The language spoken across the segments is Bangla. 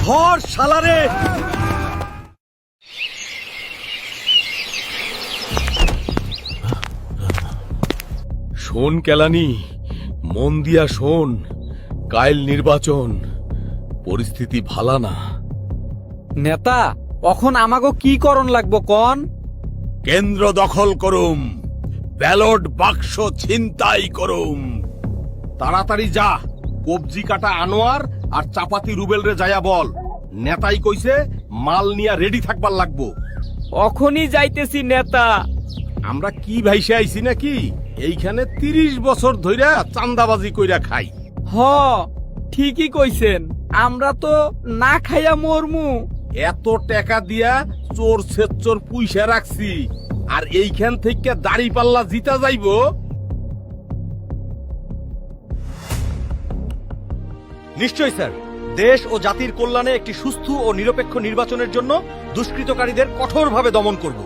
ধর শালারে। শোন কেলানি, মন দিয়া শোন। কাইল নির্বাচন, পরিস্থিতি ভালা না। নেতা, এখন আমাগো কি করণ লাগবো কন? কেন্দ্র দখল করুম, ব্যালট বাক্স ছিনতাই করুম। তাড়াতাড়ি যা, কবজি কাটা আনোয়ার আর চাপাতি রুবেল রে যায়া বল, নেতাই কইছে মাল নিয়া রেডি থাকবার লাগবো। অখনই যাইতেছি নেতা। আমরা কি ভাইসে আইছি নাকি? এইখানে 30 বছর ধইরা চান্দাবাজি কইরা খাই। হ, ঠিকই কইছেন, আমরা তো না খাইয়া মরমু। এত টাকা দিয়া চোর সেচ্চোর পুইসা রাখছি, আর এইখান থেকে দাড়ি পাল্লা জিতা যাইবো। নিশ্চয় স্যার, দেশ ও জাতির কল্যাণে একটি সুস্থ ও নিরপেক্ষ নির্বাচনের জন্য দুষ্কৃতকারীদের কঠোরভাবে দমন করব।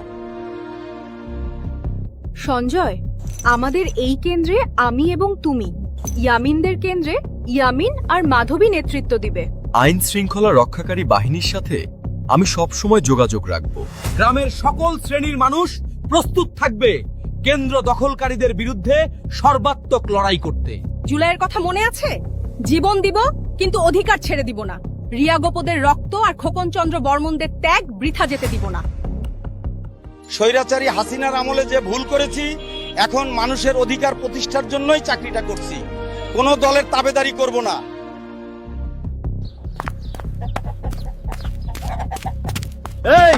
সঞ্জয়, আমাদের এই কেন্দ্রে আমি এবং তুমি, ইয়ামিনদের কেন্দ্রে ইয়ামিন আর মাধবী নেতৃত্ব দিবে। আইন শৃঙ্খলা রক্ষাকারী বাহিনীর সাথে আমি সবসময় যোগাযোগ রাখব। গ্রামের সকল শ্রেণীর মানুষ প্রস্তুত থাকবে কেন্দ্র দখলকারীদের বিরুদ্ধে সর্বাত্মক লড়াই করতে। জুলাইয়ের কথা মনে আছে? জীবন দিব, কিন্তু অধিকার ছেড়ে দিব না। রিয়া গোপদের রক্ত আর খোকন চন্দ্র বর্মনদের ত্যাগ বৃথা যেতে দিব না। স্বৈরাচারী হাসিনার আমলে যে ভুল করেছি, এখন মানুষের অধিকার প্রতিষ্ঠার জন্যই চাকরিটা করছি, কোনো দলের তাবেদারি করব না। এই,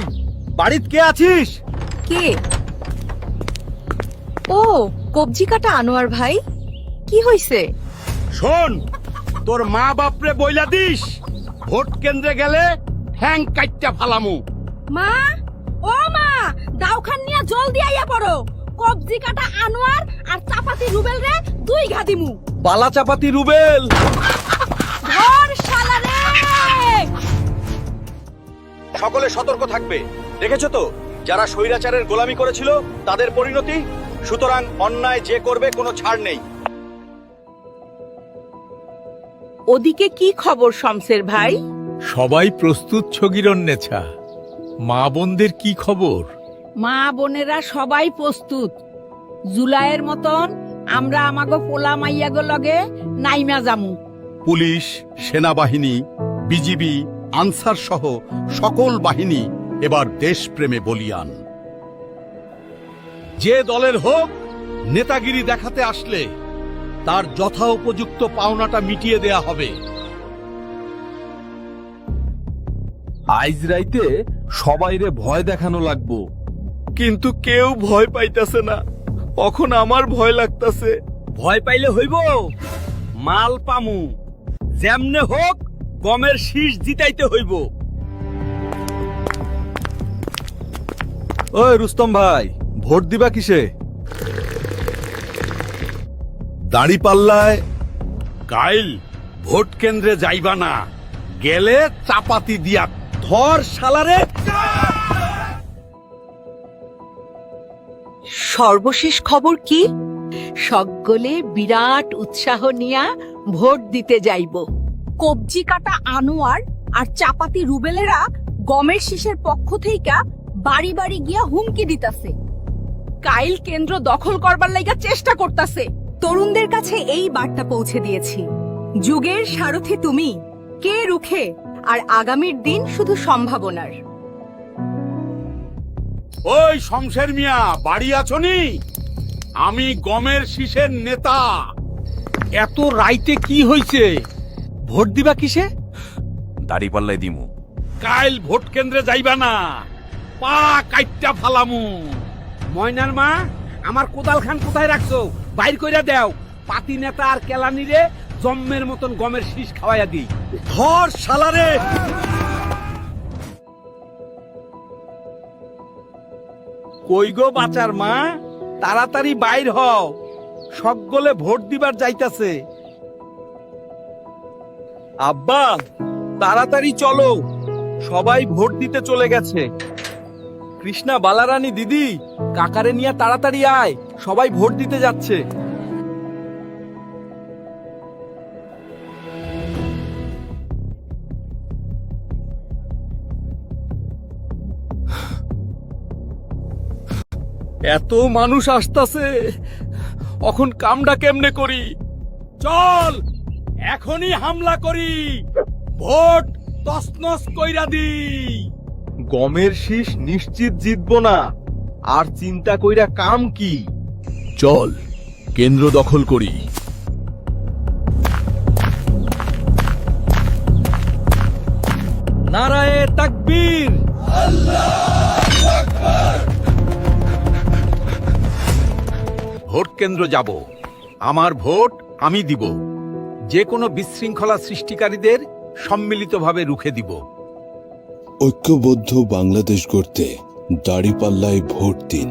বাড়িতে কে আছিস? কে? ও, কবজি কাটা আনোয়ার ভাই, কি হইছে? শোন, তোর মা বাপরে বইলা দিস, ভোট কেন্দ্রে গেলে ঠ্যাং কাইট্টা ফালামু। মা, ও মা, দাউখান নিয়া জলদি আইয়া পড়ো। কবজি কাটা আনোয়ার আর চাপাতি রুবেল রে 2 ঘা দিমু। বালা চাপাতি রুবেল, ধর শালারে! সকলে সতর্ক থাকবে। দেখেছো তো, যারা স্বৈরাচারের গোলামি করেছিল তাদের পরিণতি। সুতরাং অন্যায় যে করবে কোনো ছাড় নেই। ওদিকে কি খবর শমসের ভাই? সবাই প্রস্তুত ছগিরন্নেছা। মা বোনদের কি খবর? মা বোনেরা সবাই প্রস্তুত। জুলাইয়ের মতন আমরা আমাগো পোলা মাইয়াগো লগে নাইমা জামু। পুলিশ, সেনাবাহিনী, বিজিবি, আনসার সহ সকল বাহিনী এবার দেশপ্রেমে বলিয়ান। যে দলের হোক, নেতাগিরি দেখাতে আসলে তার যথা উপযুক্ত পাওনাটা মিটিয়ে দেয়া হবে। আইজ রাইতে সবাইরে ভয় দেখানো লাগবো, কিন্তু কেউ ভয় পাইতাছে না। এখন আমার ভয় লাগতাছে। ভয় পাইলে হইব, মাল পামু। যেমনে হোক গমের শীষ জিতাইতে হইব। ওই রুস্তম ভাই, ভোট দিবা কিসে? দাড়ি পাল্লায়। কাইল ভোট কেন্দ্রে যাইবা না, গেলে চাপাতি দিয়া ধর শালারে। সর্বশেষ খবর কি? সকলে বিরাট উৎসাহ নিয়া ভোট দিতে যাইব। কবজি কাটা আনোয়ার আর চাপাতি রুবেলেরা গমের শীষের পক্ষ থেকে বাড়ি বাড়ি গিয়া হুমকি দিতাছে। কাইল কেন্দ্র দখল করবার লাইগা চেষ্টা করতাছে। তরুণদের কাছে এই বার্তা পৌঁছে দিয়েছি, যুগের সারথি তুমি, কে রুখে, আর আগামীর দিন শুধু সম্ভাবনার। ওই শমশের মিয়া, বাড়ি আছনি? আমি গমের শীষের নেতা। এত রাইতে কি হইছে? ভোট দিবা কিসে? দাড়ি পাল্লাই দিমু। কাইল ভোট কেন্দ্রে যাইবা না, পা কাইট্টা ফালামু। ময়নার মা, আমার কোদাল খান কোথায় রাখছো? বাইর কইরা দেও। পাতি নেতা আর কেলানি রে জম্মের মতন গমের শীষ খাওয়াইয়া দিই। ধর শালারে। কই গো বাচার মা, তাড়াতাড়ি বাইর হও, সকলে ভোট দিবার যাইতাছে। আব্বা, তাড়াতাড়ি চলো, সবাই ভোট দিতে চলে গেছে। কৃষ্ণা, বালারানী দিদি, কাকারে নিয়ে তাড়াতাড়ি আয়, সবাই ভোট দিতে যাচ্ছে। এত মানুষ আসতাছে, এখন কামটা কেমনে করি? চল এখনই হামলা করি, ভোট তছনছ কইরা দি। গমের শীষ নিশ্চিত জিতবো না, আর চিন্তা কইরা কাম কি? চল কেন্দ্র দখল করি। নারায়ে তাকবীর। ভোট কেন্দ্র যাব, আমার ভোট আমি দিব, যে কোনো বিশৃঙ্খলা সৃষ্টিকারীদের সম্মিলিতভাবে রুখে দিব। ঐক্যবদ্ধ বাংলাদেশ গড়তে দাঁড়িপাল্লায় ভোট দিন।